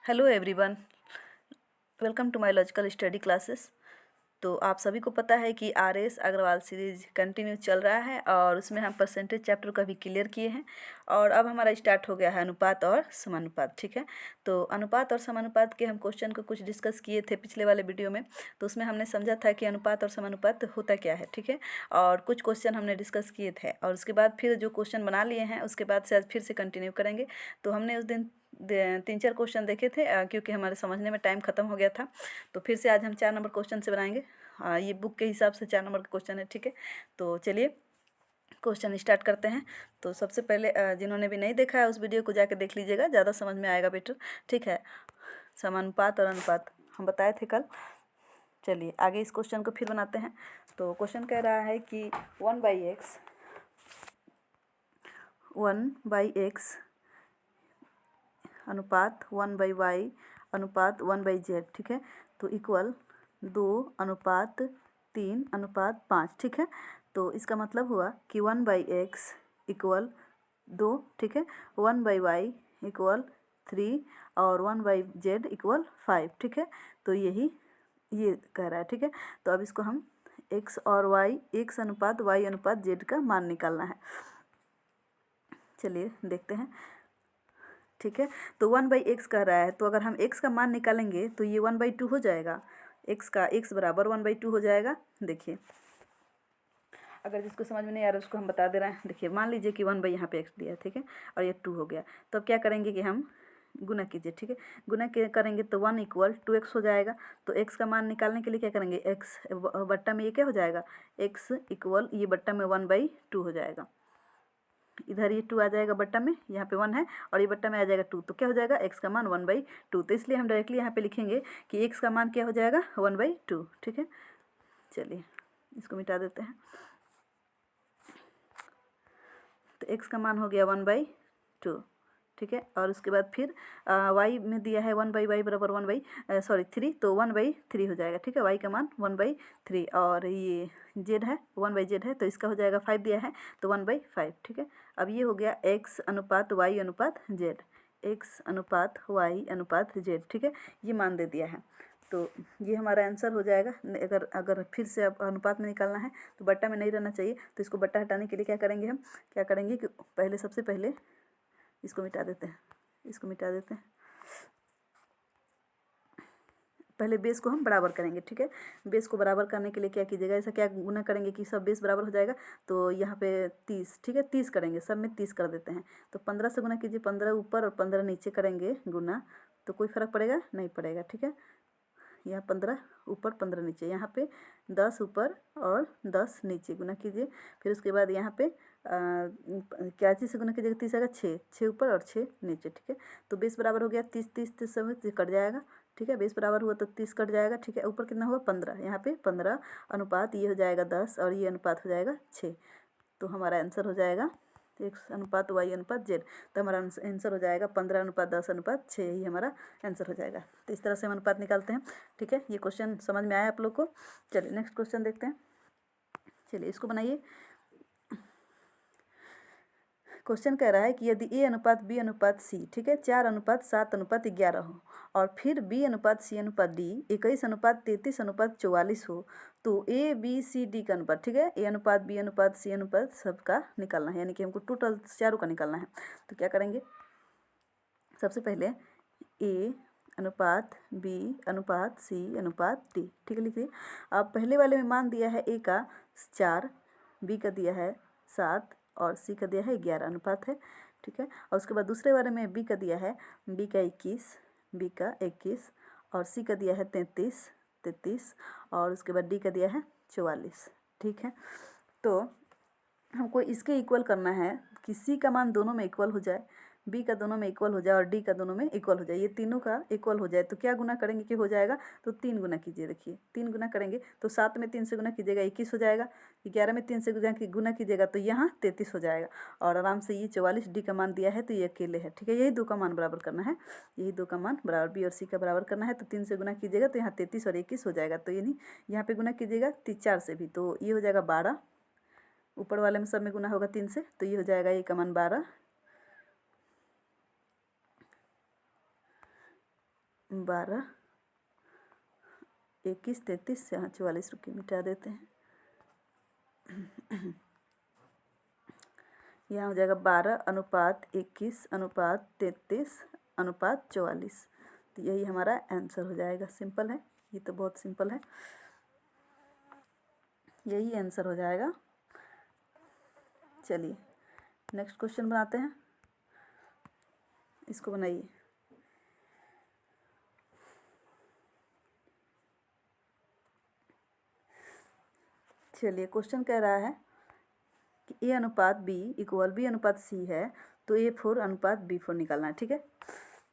Hello everyone, welcome to my logical study classes. तो आप सभी को पता है कि आर.एस. अग्रवाल सीरीज कंटिन्यू चल रहा है और उसमें हम परसेंटेज चैप्टर का भी क्लियर किए हैं और अब हमारा स्टार्ट हो गया है अनुपात और समानुपात। ठीक है, तो अनुपात और समानुपात के हम क्वेश्चन को कुछ डिस्कस किए थे पिछले वाले वीडियो में। तो उसमें हमने समझा था कि अनुपात और समानुपात होता क्या है। ठीक है, और कुछ क्वेश्चन हमने डिस्कस किए थे और उसके बाद फिर जो क्वेश्चन बना लिए हैं उसके बाद से आज फिर से कंटिन्यू करेंगे। तो हमने उस दिन 3-4 क्वेश्चन देखे थे क्योंकि हमारे समझने में टाइम ख़त्म हो गया था। तो फिर से आज हम 4 नंबर क्वेश्चन से बनाएंगे। ये बुक के हिसाब से 4 नंबर का क्वेश्चन है। ठीक है, तो चलिए क्वेश्चन स्टार्ट करते हैं। तो सबसे पहले जिन्होंने भी नहीं देखा है उस वीडियो को जाकर देख लीजिएगा, ज़्यादा समझ में आएगा बेटर। ठीक है, समानुपात और अनुपात हम बताए थे कल। चलिए आगे इस क्वेश्चन को फिर बनाते हैं। तो क्वेश्चन कह रहा है कि 1/x अनुपात 1/y अनुपात 1/z। ठीक है, तो इक्वल 2:3:5। ठीक है, तो इसका मतलब हुआ कि 1/x इक्वल 2। ठीक है, 1/y इक्वल 3 और 1/z इक्वल 5। ठीक है, तो ये कह रहा है। ठीक है, तो अब इसको हम x और y, x अनुपात y अनुपात z का मान निकालना है। चलिए देखते हैं। ठीक है, तो 1/x कह रहा है, तो अगर हम x का मान निकालेंगे तो ये 1/2 हो जाएगा। x बराबर 1/2 हो जाएगा। देखिए, अगर जिसको समझ में नहीं आ रहा उसको हम बता दे रहे हैं। देखिए, मान लीजिए कि 1 यहाँ पे x दिया है। ठीक है, और ये 2 हो गया। तो अब क्या करेंगे कि हम गुना कीजिए। ठीक है, गुना करेंगे तो 1 इक्वल 2x हो जाएगा। तो x का मान निकालने के लिए क्या करेंगे, x बट्टा में ये क्या हो जाएगा, x इक्वल ये बट्टा में 1/2 हो जाएगा। इधर ये 2 आ जाएगा बट्टा में, यहाँ पे 1 है और ये बट्टा में आ जाएगा 2। तो क्या हो जाएगा, x का मान 1/2। तो इसलिए हम डायरेक्टली यहाँ पे लिखेंगे कि x का मान क्या हो जाएगा, 1/2। ठीक है, चलिए इसको मिटा देते हैं। तो x का मान हो गया 1/2। ठीक है, और उसके बाद फिर y में दिया है 1/y बराबर 3, तो 1/3 हो जाएगा। ठीक है, y का मान 1/3 और ये z है 1/z है, तो इसका हो जाएगा 5 दिया है तो 1/5। ठीक है, अब ये हो गया x अनुपात y अनुपात z, x अनुपात y अनुपात z। ठीक है, ये मान दे दिया है। तो ये हमारा आंसर हो जाएगा। अगर अगर फिर से अब अनुपात में निकालना है तो बट्टा में नहीं रहना चाहिए, तो इसको बट्टा हटाने के लिए क्या करेंगे, हम क्या करेंगे कि सबसे पहले इसको मिटा देते हैं। पहले बेस को हम बराबर करेंगे। ठीक है, बेस को बराबर करने के लिए क्या कीजिएगा, ऐसा क्या गुना करेंगे कि सब बेस बराबर हो जाएगा। तो यहाँ पे 30, ठीक है 30 करेंगे, सब में 30 कर देते हैं। तो 15 से गुना कीजिए, 15 ऊपर और 15 नीचे करेंगे गुना, तो कोई फर्क पड़ेगा नहीं पड़ेगा। ठीक है, यहाँ 15 ऊपर 15 नीचे, यहाँ पे 10 ऊपर और 10 नीचे गुना कीजिए। फिर उसके बाद यहाँ पे क्या चीज़ से गुना कीजिएगा, 30 आएगा 6 ऊपर और 6 नीचे। ठीक है, तो 20 बराबर हो गया 30 सब कट जाएगा। ठीक है, 20 बराबर हुआ तो 30 कट जाएगा। ठीक है, ऊपर कितना हुआ 15, यहाँ पे 15 अनुपात ये हो जाएगा 10 और ये अनुपात हो जाएगा 6। तो हमारा आंसर हो जाएगा x अनुपात y अनुपात z। तो हमारा आंसर हो जाएगा 15:10:6। यही हमारा आंसर हो जाएगा। तो इस तरह से हम अनुपात निकालते हैं। ठीक है, ये क्वेश्चन समझ में आया आप लोग को। चलिए नेक्स्ट क्वेश्चन देखते हैं। चलिए इसको बनाइए। क्वेश्चन कह रहा है कि यदि a अनुपात b अनुपात c, ठीक है, 4:7:11 हो और फिर b अनुपात c अनुपात d 21:33:44 हो, तो a b c d का अनुपात, ठीक है, a अनुपात b अनुपात c अनुपात सबका निकालना है, यानी कि हमको टोटल चारों का निकालना है। तो क्या करेंगे, सबसे पहले a अनुपात b अनुपात c अनुपात d। ठीक है, लिखिए। अब पहले वाले में मान दिया है a का 4, b का दिया है 7 और c का दिया है 11 अनुपात है। ठीक है, और उसके बाद दूसरे वाले में b का दिया है b का 21 और c का दिया है 33 और उसके बाद d का दिया है 44। ठीक है, तो हमको इसके इक्वल करना है कि c का मान दोनों में इक्वल हो जाए, b का दोनों में इक्वल हो जाए और d का दोनों में इक्वल हो जाए, ये तीनों का इक्वल हो जाए। तो क्या गुना करेंगे कि हो जाएगा, तो 3 गुना कीजिए। देखिए 3 गुना करेंगे तो 7 में 3 से गुना कीजिएगा 21 हो जाएगा, 11 में 3 से गुना कीजिएगा तो यहाँ 33 हो जाएगा और आराम से ये 44 d का मान दिया है तो ये अकेले है। ठीक है, यही दो का मान बराबर करना है, यही दो का मान बराबर b और c का बराबर करना है। तो 3 से गुना कीजिएगा तो यहाँ 33 और 21 हो जाएगा। तो ये नहीं, यहाँ पे गुना कीजिएगा 4 से भी, तो ये हो जाएगा 12, ऊपर वाले में सब में गुना होगा 3 से, तो ये हो जाएगा ये का मान 12 12 21 33 यहाँ 44, रुपये मिटा देते हैं। यहाँ हो जाएगा 12:21:33:44। तो यही हमारा आंसर हो जाएगा। सिंपल है, ये तो बहुत सिंपल है, यही आंसर हो जाएगा। चलिए नेक्स्ट क्वेश्चन बनाते हैं, इसको बनाइए। चलिए क्वेश्चन कह रहा है कि A/B=B/C है, तो A4/B4 निकालना है। ठीक है,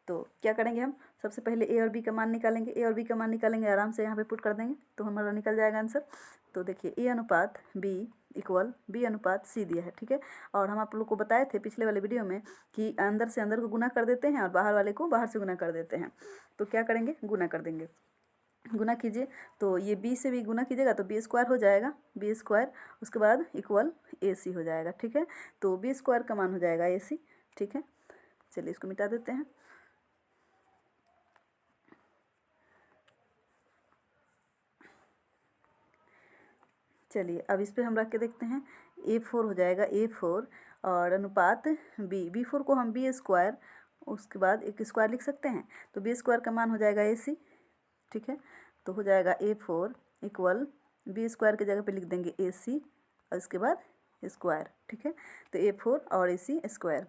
तो क्या करेंगे हम, सबसे पहले A और B का मान निकालेंगे। A और B का मान निकालेंगे, आराम से यहाँ पे पुट कर देंगे तो हमारा निकल जाएगा आंसर। तो देखिए A/B=B/C दिया है। ठीक है, और हम आप लोग को बताए थे पिछले वाले वीडियो में कि अंदर से अंदर को गुना कर देते हैं और बाहर वाले को बाहर से गुना कर देते हैं। तो क्या करेंगे, गुना कर देंगे। गुना कीजिए, तो ये B से भी गुना कीजिएगा तो B² हो जाएगा, B², उसके बाद इक्वल AC हो जाएगा। ठीक है, तो B² का मान हो जाएगा AC। ठीक है, चलिए इसको मिटा देते हैं। चलिए अब इस पर हम रख के देखते हैं। A4 हो जाएगा A4 और अनुपात B4 को हम B², उसके बाद एक स्क्वायर लिख सकते हैं, तो B² का मान हो जाएगा AC। ठीक है, तो हो जाएगा A4 इक्वल B² की जगह पे लिख देंगे AC और इसके बाद स्क्वायर। ठीक है, तो A4 और AC स्क्वायर,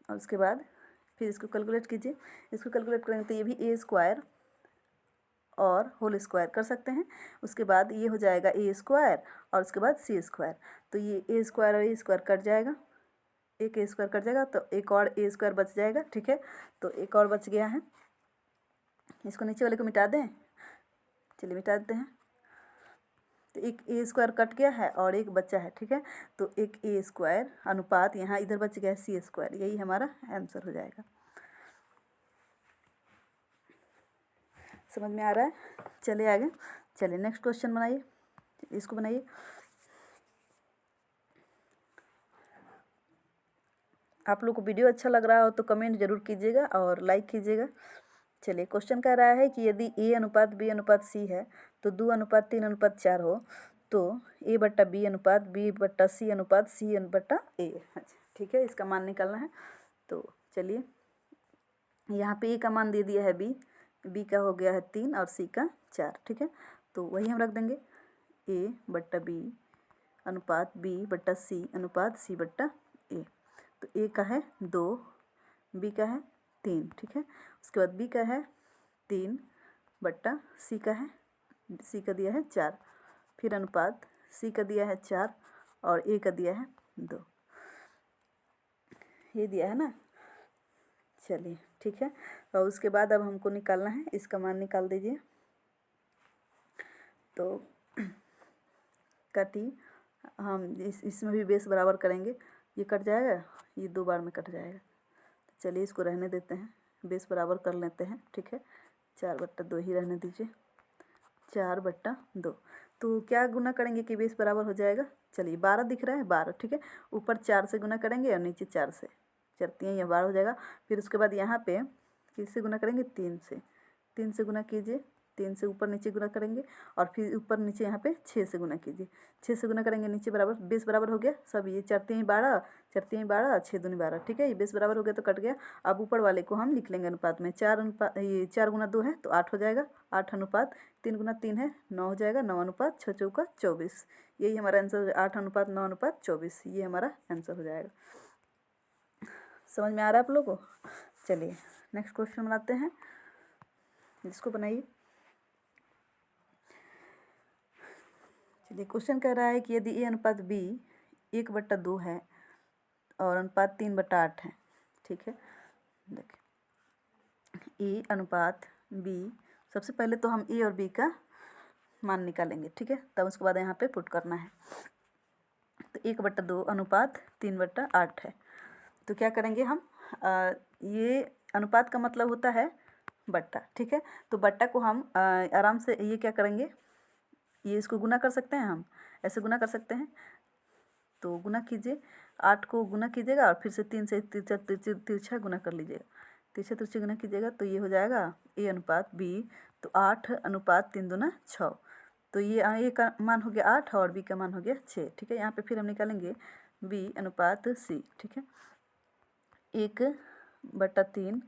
और उसके बाद फिर इसको कैलकुलेट कीजिए। इसको कैलकुलेट करेंगे तो ये भी A² और होल स्क्वायर कर सकते हैं। उसके बाद ये हो जाएगा A² और उसके बाद C², तो ये A² और A² कट जाएगा, एक A² कट जाएगा तो एक और A² बच जाएगा। ठीक है, तो एक और बच गया है, इसको नीचे वाले को मिटा दें। चलिए मिटा देते हैं, तो एक A² कट गया है और एक बचा है। ठीक है, तो एक A² अनुपात यहाँ इधर बच गया है C², यही हमारा आंसर हो जाएगा। समझ में आ रहा है? चलिए आगे, चलिए नेक्स्ट क्वेश्चन बनाइए, इसको बनाइए। आप लोग को वीडियो अच्छा लग रहा हो तो कमेंट जरूर कीजिएगा और लाइक कीजिएगा। चलिए क्वेश्चन कह रहा है कि यदि A/B/C है तो 2:3:4 हो, तो A/B/B/C/C/A। अच्छा ठीक है, इसका मान निकालना है। तो चलिए यहाँ पे A का मान दे दिया है B का हो गया है 3 और C का 4। ठीक है, तो वही हम रख देंगे A/B/C/C/A। तो A का है 2, B का है 3। ठीक है, उसके बाद B का है 3/C का है, C का दिया है 4, फिर अनुपात C का दिया है 4 और A का दिया है 2, ये दिया है ना। चलिए ठीक है, और उसके बाद अब हमको निकालना है, इसका मान निकाल दीजिए। तो काटी, हम इसमें भी बेस बराबर करेंगे, ये कट जाएगा, ये 2 बार में कट जाएगा। चलिए इसको रहने देते हैं, बेस बराबर कर लेते हैं। ठीक है, 4/2 ही रहने दीजिए, 4/2। तो क्या गुना करेंगे कि बेस बराबर हो जाएगा। चलिए 12 दिख रहा है, 12। ठीक है, ऊपर 4 से गुना करेंगे और नीचे 4 से, 4×3 या 12 हो जाएगा। फिर उसके बाद यहाँ पे किससे गुना करेंगे, 3 से, 3 से गुना कीजिए, 3 से ऊपर नीचे गुना करेंगे और फिर ऊपर नीचे यहाँ पे 6 से गुना कीजिए, 6 से गुना करेंगे, नीचे बराबर, बेस बराबर हो गया सब। ये 4×3 12, 4×3 12, 6×2 12। ठीक है, ये बेस बराबर हो गया तो कट गया। अब ऊपर वाले को हम लिख लेंगे अनुपात में, 4×2 है तो 8 हो जाएगा, 8 अनुपात 3×3 है 9 हो जाएगा, 9:6=24। यही हमारा आंसर, 8:9:24, ये हमारा आंसर हो जाएगा। समझ में आ रहा है आप लोगों को? चलिए नेक्स्ट क्वेश्चन बनाते हैं, जिसको बनाइए। चलिए क्वेश्चन कह रहा है कि यदि A/B 1/2 है और अनुपात 3/8 है। ठीक है, देखिए A/B, सबसे पहले तो हम A और B का मान निकालेंगे। ठीक है, तब उसके बाद यहाँ पे पुट करना है। तो 1/2 अनुपात 3/8 है, तो क्या करेंगे हम, ये अनुपात का मतलब होता है बट्टा। ठीक है, तो बट्टा को हम आराम से ये क्या करेंगे, ये इसको गुना कर सकते हैं, हम ऐसे गुना कर सकते हैं। तो गुना कीजिए, 8 को गुना कीजिएगा और फिर से 3 से तिरछा गुना कर लीजिएगा। तिरछा तिरछी गुना कीजिएगा तो ये हो जाएगा A अनुपात B, तो 8 अनुपात 3 दूना 6, तो ये A का मान हो गया 8 और B का मान हो गया 6। ठीक है, यहाँ पे फिर हम निकालेंगे B अनुपात C। ठीक है, 1/3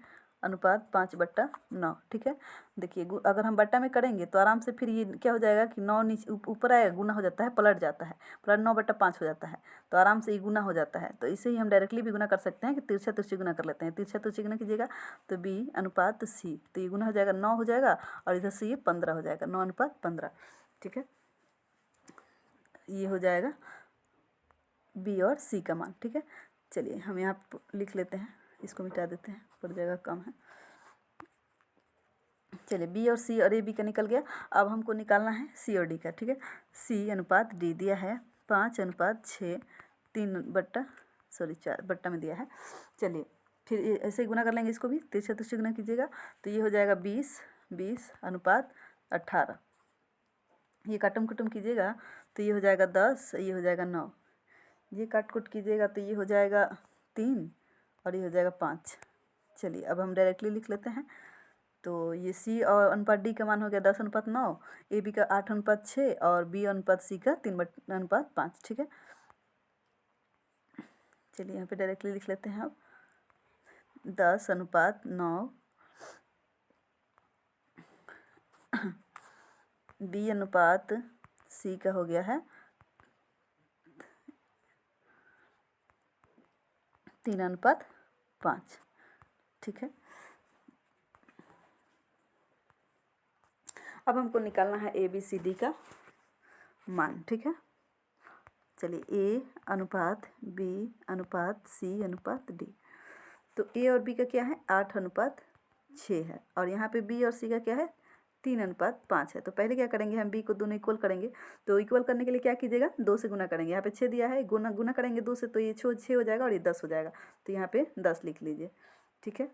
अनुपात 5/9। ठीक है, देखिए अगर हम बट्टा में करेंगे तो आराम से फिर ये क्या हो जाएगा कि 9 नीचे ऊपर आएगा, गुना हो जाता है, पलट जाता है, पलट 9/5 हो जाता है, तो आराम से ये गुना हो जाता है। तो इसे ही हम डायरेक्टली भी गुना कर सकते हैं कि तिरछा तिरछी गुना कर लेते हैं। तिरछा तिरछी गुना कीजिएगा तो B अनुपात C, तो ये गुना हो जाएगा 9 हो जाएगा, और इधर से ये 15 हो जाएगा, 9/15। ठीक है, ये हो जाएगा B और C का मान। ठीक है, चलिए हम यहाँ लिख लेते हैं, इसको मिटा देते हैं, पर जगह कम है। चलिए B और C और AB का निकल गया। अब हमको निकालना है C और D का। ठीक है, C अनुपात D दिया है 5/6, 4 बट्टा में दिया है। चलिए फिर ऐसे ही गुना कर लेंगे, इसको भी तिरछा तिरछी गुना कीजिएगा तो ये हो जाएगा 20 अनुपात 18। ये काटम कुटुम कीजिएगा तो ये हो जाएगा 10, ये हो जाएगा 9, ये काट कुट कीजिएगा तो ये हो जाएगा 3 और ये हो जाएगा 5। चलिए अब हम डायरेक्टली लिख लेते हैं, तो ये C और अनुपात D का मान हो गया 10/9, AB का 8/6 और B अनुपात C का 3/5। ठीक है, चलिए यहाँ पे डायरेक्टली लिख लेते हैं अब 10/9 B अनुपात C का हो गया है 3/5। ठीक है, अब हमको निकालना है ABCD का मान। ठीक है, चलिए A अनुपात B अनुपात C अनुपात D, तो A और B का क्या है 8/6 है, और यहाँ पे B और C का क्या है 3/5 है। तो पहले क्या करेंगे, हम B को दोनों इक्वल करेंगे। तो इक्वल करने के लिए क्या कीजिएगा, 2 से गुना करेंगे। यहाँ पे 6 दिया है, गुना करेंगे 2 से, तो ये 6 हो जाएगा और ये 10 हो जाएगा, तो यहाँ पे 10 लिख लीजिए। ठीक है,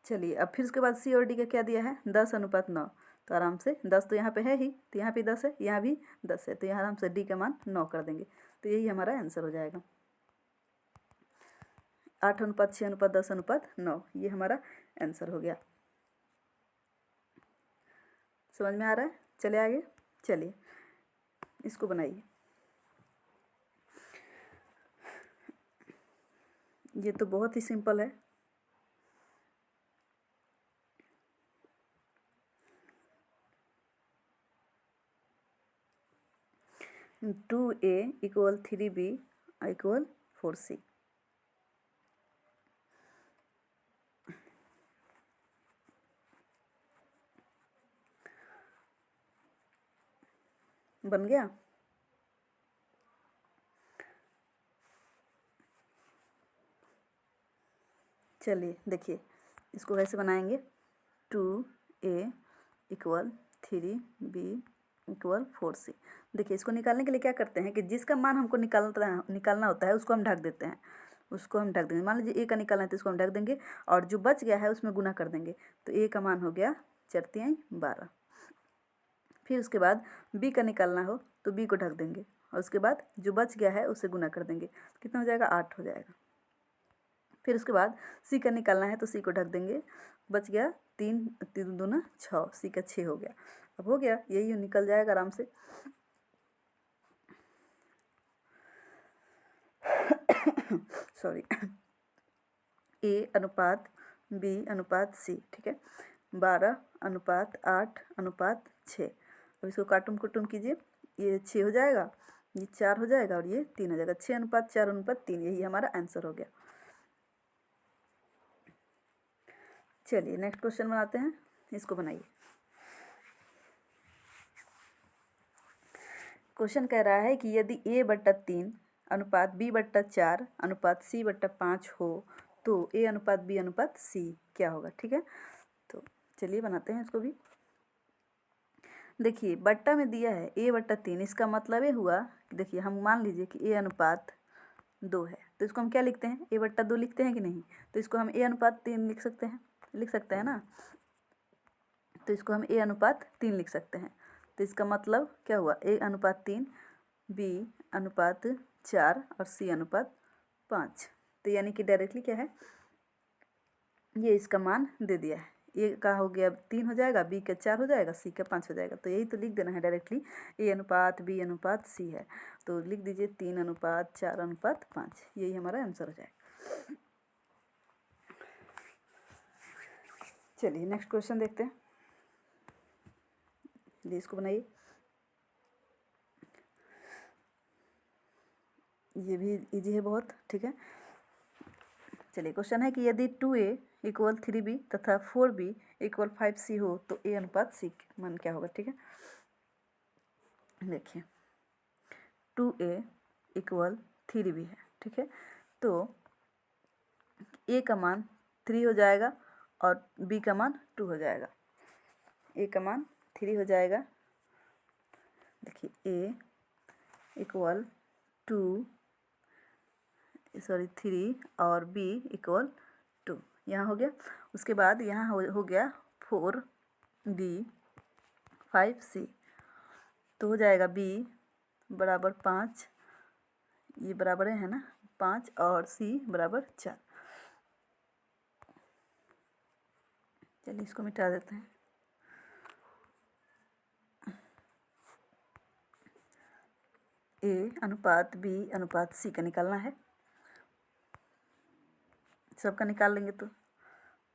चलिए अब फिर उसके बाद C और D का क्या दिया है 10/9, तो आराम से 10 तो यहाँ पे है ही, तो यहाँ पे 10 है, यहाँ भी 10 है, तो यहाँ आराम से D का मान 9 कर देंगे, तो यही हमारा आंसर हो जाएगा 8/6/10/9, ये हमारा आंसर हो गया। समझ में आ रहा है? चले आगे, चलिए इसको बनाइए। ये तो बहुत ही सिंपल है। Two A equal 3B equal 4C। बन गया? चलिए देखिए इसको कैसे बनाएंगे, 2A equal 3B equal 4C। देखिए इसको निकालने के लिए क्या करते हैं कि जिसका मान हमको निकालना होता है उसको हम ढक देते हैं, उसको हम ढक देंगे। मान लीजिए A का निकालना है तो इसको हम ढक देंगे, और जो बच गया है उसमें गुना कर देंगे, तो A का मान हो गया 4×3 12। फिर उसके बाद B का निकालना हो तो B को ढक देंगे, और उसके बाद जो बच गया है उससे गुना कर देंगे, कितना हो जाएगा 8 हो जाएगा। फिर उसके बाद C का निकालना है तो C को ढक देंगे, बच गया 3 3 दूना 6, C का 6 हो गया। अब हो गया, यही निकल जाएगा आराम से। सॉरी, A अनुपात B अनुपात C। ठीक है, 12/8/6। अब इसको काटुम कुटुम कीजिए, ये 6 हो जाएगा, ये 4 हो जाएगा और ये 3 हो जाएगा, 6/4/3, यही हमारा आंसर हो गया। चलिए नेक्स्ट क्वेश्चन बनाते हैं, इसको बनाइए। क्वेश्चन कह रहा है कि यदि A/3 अनुपात B/4 अनुपात C/5 हो तो A अनुपात B अनुपात C क्या होगा। ठीक है, तो चलिए बनाते हैं इसको भी। देखिए बट्टा में दिया है A/3, इसका मतलब ये हुआ कि देखिए हम मान लीजिए कि A अनुपात 2 है, तो इसको हम क्या लिखते हैं, A/2 लिखते हैं कि नहीं, तो इसको हम A अनुपात 3 लिख सकते हैं ना, तो इसको हम A अनुपात 3 लिख सकते हैं। तो इसका मतलब क्या हुआ, A अनुपात 3 B अनुपात 4 और C अनुपात 5। तो यानी कि डायरेक्टली क्या है ये इसका मान दे दिया है। ए का हो गया 3 हो जाएगा, बी का 4 हो जाएगा, सी का 5 हो जाएगा। तो यही तो लिख देना है डायरेक्टली, ए अनुपात बी अनुपात सी है। तो लिख दीजिए 3 अनुपात 4 अनुपात 5, यही हमारा आंसर हो जाएगा। चलिए नेक्स्ट क्वेश्चन देखते हैं। ये इसको बनाइए, ये भी इजी है बहुत, ठीक है। चलिए क्वेश्चन है कि यदि 2a इक्वल 3b तथा 4b इक्वल 5c हो तो a अनुपात c मान क्या होगा, ठीक है। देखिए 2a इक्वल 3b है, ठीक है। तो a का मान 3 हो जाएगा और b का मान 2 हो जाएगा। a का मान 3 हो जाएगा, देखिए a इक्वल 3 और b इक्वल 2, यहाँ हो गया। उसके बाद यहाँ हो गया 4b 5c, तो हो जाएगा b बराबर 5, ये बराबर है ना 5, और c बराबर 4। चलिए इसको मिटा देते हैं। a अनुपात b अनुपात c का निकालना है, सबका निकाल लेंगे तो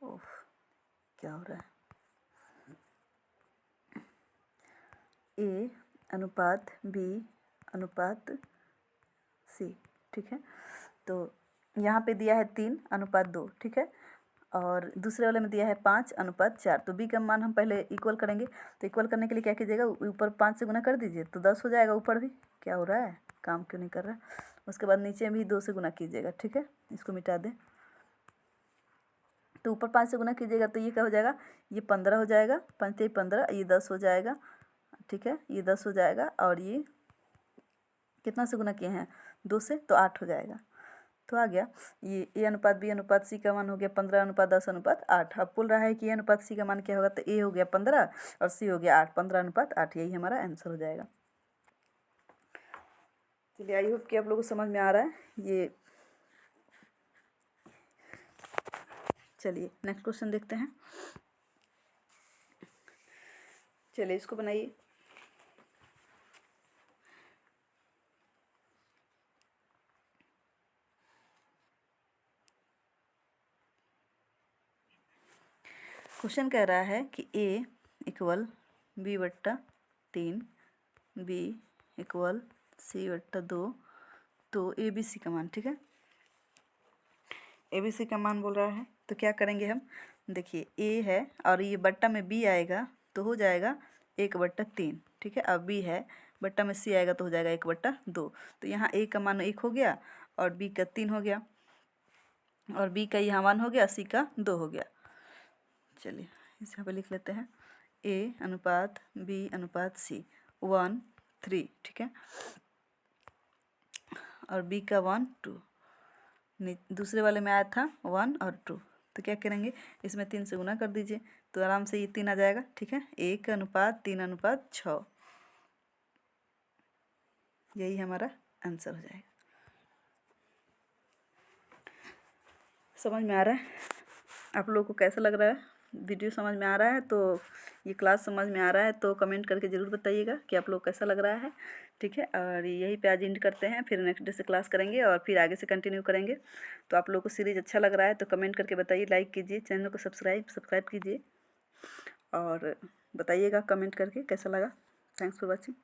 ओह क्या हो रहा है, a अनुपात b अनुपात c, ठीक है। तो यहाँ पे दिया है 3 अनुपात 2, ठीक है, और दूसरे वाले में दिया है 5 अनुपात 4। तो b का मान हम पहले इक्वल करेंगे। तो इक्वल करने के लिए क्या कीजिएगा, ऊपर 5 से गुना कर दीजिए तो 10 हो जाएगा। ऊपर भी क्या हो रहा है, काम क्यों नहीं कर रहा है। उसके बाद नीचे भी 2 से गुना कीजिएगा, ठीक है। इसको मिटा दें, तो ऊपर 5 से गुना कीजिएगा तो ये क्या हो जाएगा, ये 15 हो जाएगा, 5 से 15, ये 10 हो जाएगा, ठीक है, ये 10 हो जाएगा। और ये कितना से गुना किए हैं, 2 से, तो 8 हो जाएगा। तो आ गया ये ए अनुपात बी अनुपात सी का मान हो गया 15 अनुपात 10 अनुपात 8। अब बोल रहा है कि ए अनुपात सी का मान क्या होगा, तो ए हो गया 15 और सी हो गया 8, 15 अनुपात 8, यही हमारा आंसर हो जाएगा। चलिए आई होप कि आप लोगों को समझ में आ रहा है ये। चलिए नेक्स्ट क्वेश्चन देखते हैं। चलिए इसको बनाइए। क्वेश्चन कह रहा है कि a इक्वल b बट्टा 3, b इक्वल c बट्टा 2, तो ए बी सी का मान, ठीक है, ए बी सी का मान बोल रहा है। तो क्या करेंगे हम, देखिए a है और ये बट्टा में b आएगा तो हो जाएगा 1/3, ठीक है। अब b है, बट्टा में c आएगा तो हो जाएगा 1/2। तो यहाँ a का मान 1 हो गया और b का 3 हो गया, और b का यहाँ मान हो गया, c का 2 हो गया। चलिए इस यहाँ पे लिख लेते हैं, a अनुपात b अनुपात c 1 3, ठीक है, और b का 1 2, दूसरे वाले में आया था 1 और 2। तो क्या करेंगे, इसमें 3 से गुना कर दीजिए तो आराम से ये 3 आ जाएगा, ठीक है। 1 अनुपात 3 अनुपात 6, यही हमारा आंसर हो जाएगा। समझ में आ रहा है आप लोगों को, कैसा लग रहा है वीडियो, समझ में आ रहा है तो, ये क्लास समझ में आ रहा है तो कमेंट करके ज़रूर बताइएगा कि आप लोग कैसा लग रहा है, ठीक है। और यही पे आज एंड करते हैं, फिर नेक्स्ट डे से क्लास करेंगे और फिर आगे से कंटिन्यू करेंगे। तो आप लोग को सीरीज़ अच्छा लग रहा है तो कमेंट करके बताइए, लाइक कीजिए, चैनल को सब्सक्राइब कीजिए और बताइएगा कमेंट करके कैसा लगा। Thanks for watching.